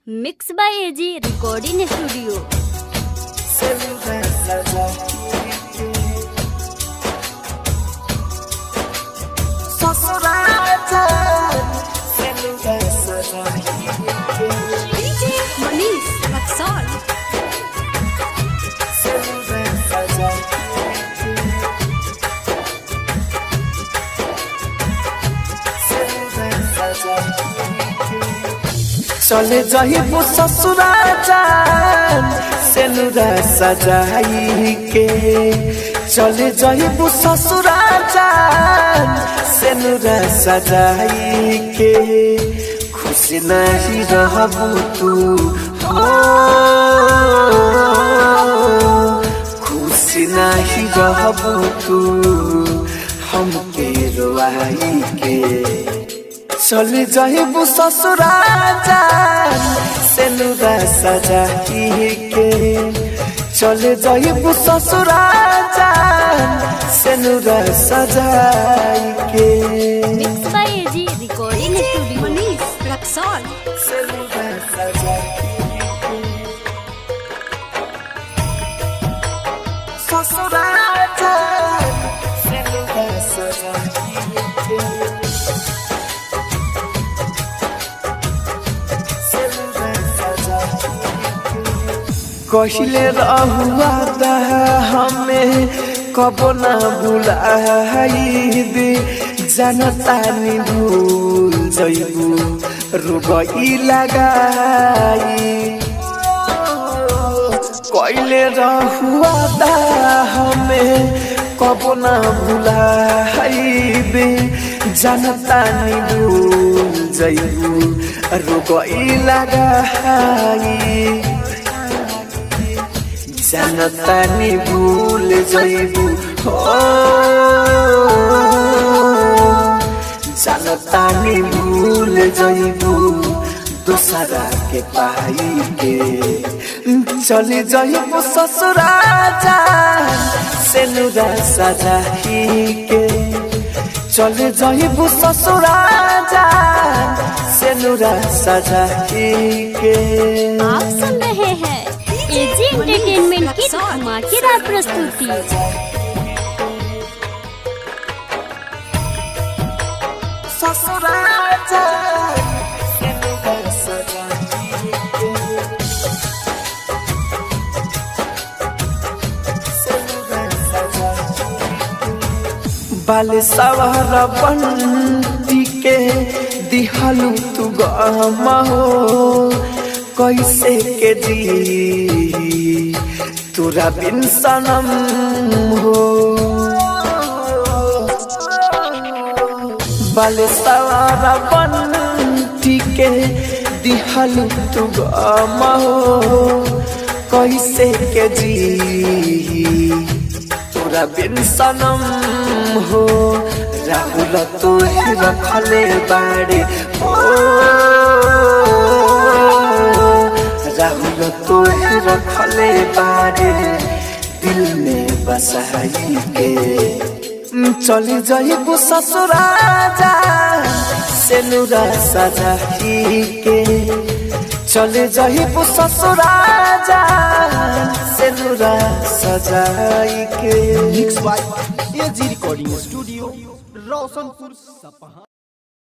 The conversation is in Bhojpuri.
Mix by AG recording studio. DJ Manish Raxaul. चले जाइबू ससुरा जान सेनुरा सजाई के, चले जाइबू ससुरा जान सेनुरा सजाई के, खुश नहीं रहबू तू हो, खुश नहीं रहबू तू हमके रोआई के, चले जाइबू ससुरा जान सेनुरा सजाई के, चले जाइबू ससुरा जान सेनुरा सजाई के। Mix by AG recording studio. Manish Raxaul. सेनुरा सजाई के, ससुरा जान सेनुरा सजाई के। कहिले रहुआ हमें कबो ना भुलाई दे, जनता नि भूल जइबू रुगई लगाई, कहिले रहुआ हमें कबो ना भुलाई दे, जनता नि भूल जइबू रुगई लगाई, जनता नि भूल जइबू हो, जनता नि भूल जइबू दूसरा के पाई के, चले जइबू ससुरा जान सेनुरा सजाई के, चले जइबू ससुरा जान सेनुरा सजाई के। आप सुन रहे हैं एजी एंटरटेनमेंट की धमाकेदार प्रस्तुति। ससुरा जान सेनुरा सजाई के, सेनुरा सजाई के। बाल सवार बंटी के दिहलू तू गम हो, कैसे के जी तोरा बिन सनम हो, बाल सवारा बंटी के दिहलू तू गम हो, कैसे के जी तोरा बिन सनम हो, राहुल तो रखले बाड़े ओ, राहुल तो रखले बारे दिल में बसाई के, चली जाइबू ससुरा जान सेनुरा सजाई के, चले जाइबू ससुरा जान सेनुरा सजाई के। Mix by AG recording studio Roshanpur Sapaha.